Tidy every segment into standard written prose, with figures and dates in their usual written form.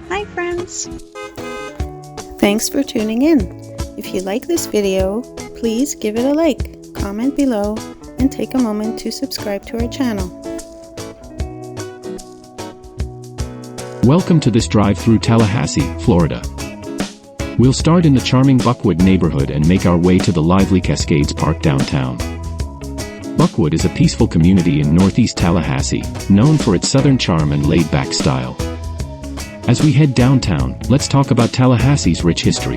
Hi friends! Thanks for tuning in. If you like this video, please give it a like, comment below, and take a moment to subscribe to our channel. Welcome to this drive through Tallahassee, Florida. We'll start in the charming Buckwood neighborhood and make our way to the lively Cascades Park downtown. Buckwood is a peaceful community in northeast Tallahassee, known for its southern charm and laid-back style. As we head downtown, let's talk about Tallahassee's rich history.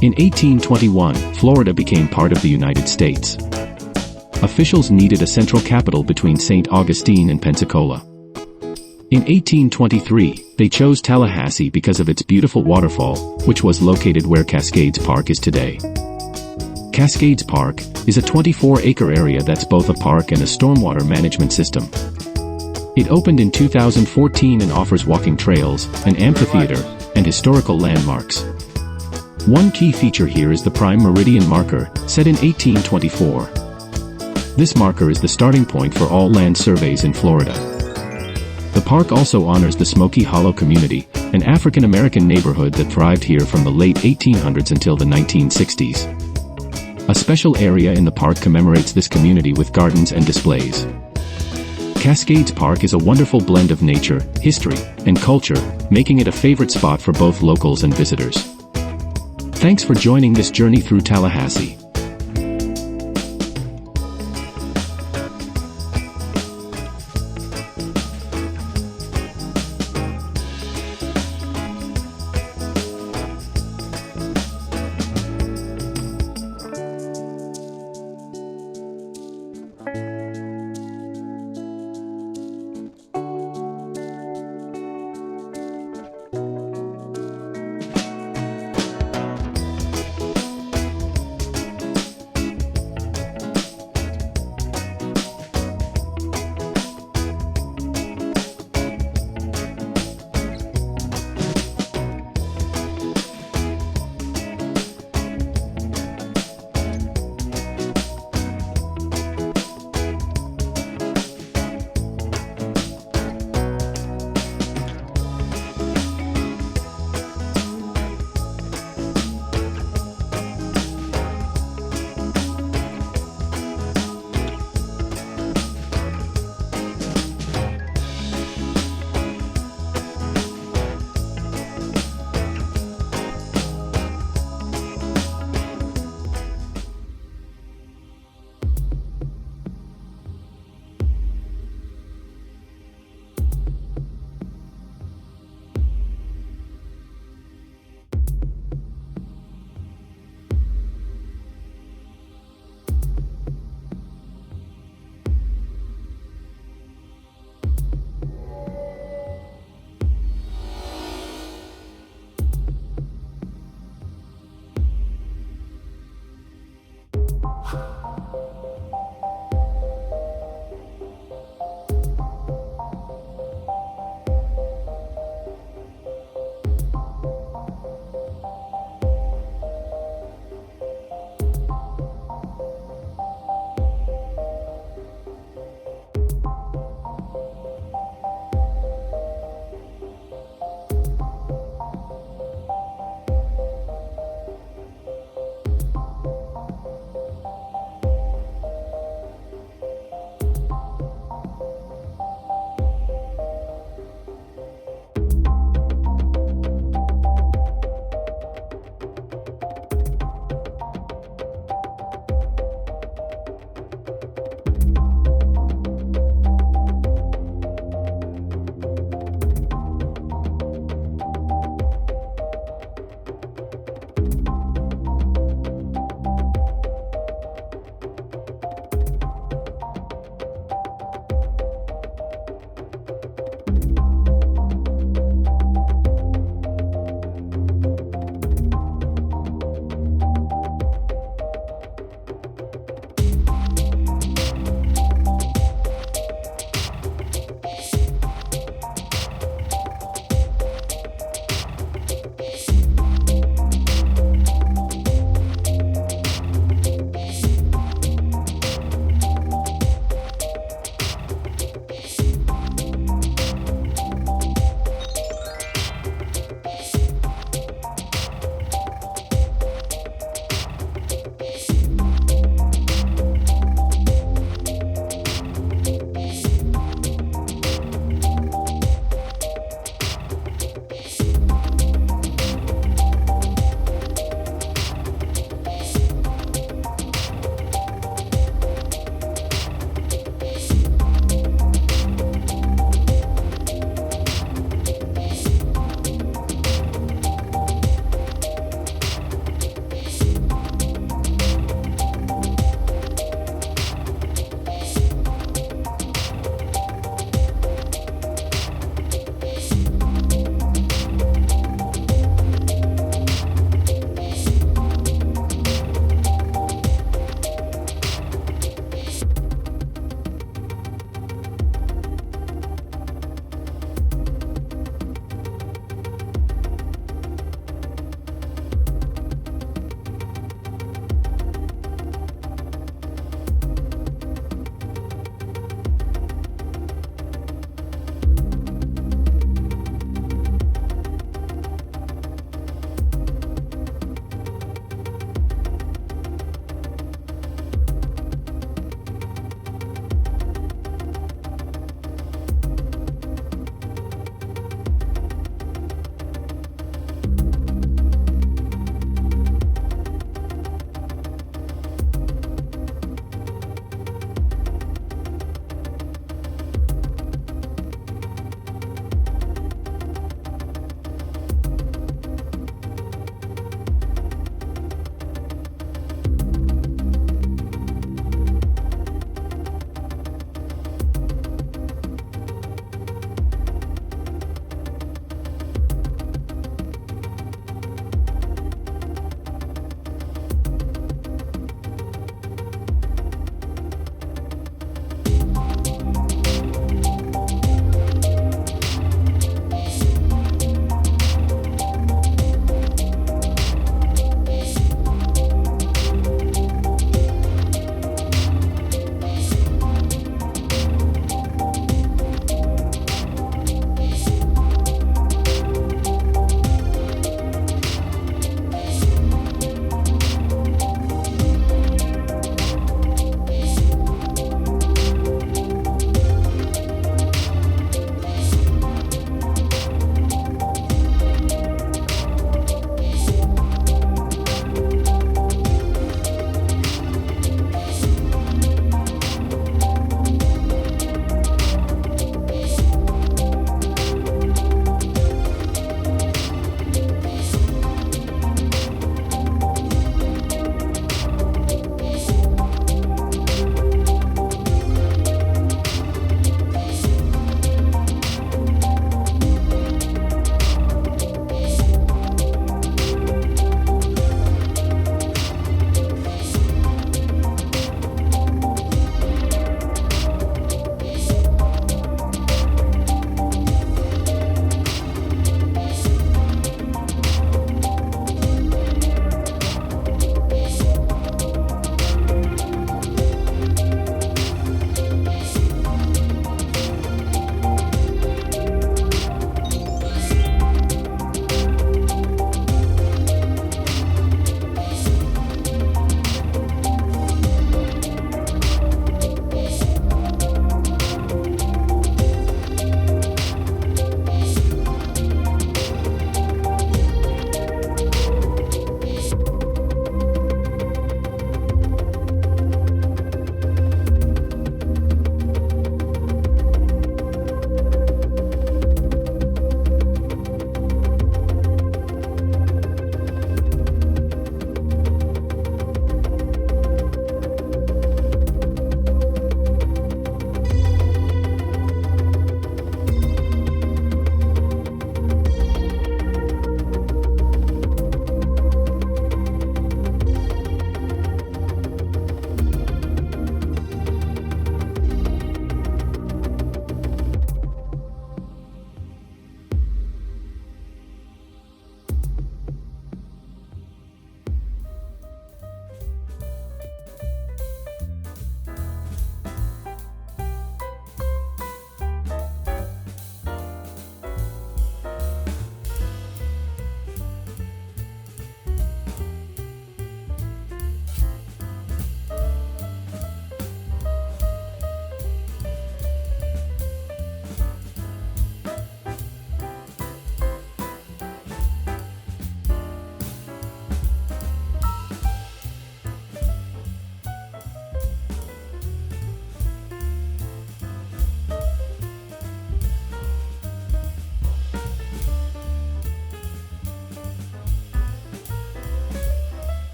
In 1821, Florida became part of the United States. Officials needed a central capital between St. Augustine and Pensacola. In 1823, they chose Tallahassee because of its beautiful waterfall, which was located where Cascades Park is today. Cascades Park is a 24-acre area that's both a park and a stormwater management system. It opened in 2014 and offers walking trails, an amphitheater, and historical landmarks. One key feature here is the Prime Meridian marker, set in 1824. This marker is the starting point for all land surveys in Florida. The park also honors the Smoky Hollow community, an African-American neighborhood that thrived here from the late 1800s until the 1960s. A special area in the park commemorates this community with gardens and displays. Cascades Park is a wonderful blend of nature, history, and culture, making it a favorite spot for both locals and visitors. Thanks for joining this journey through Tallahassee.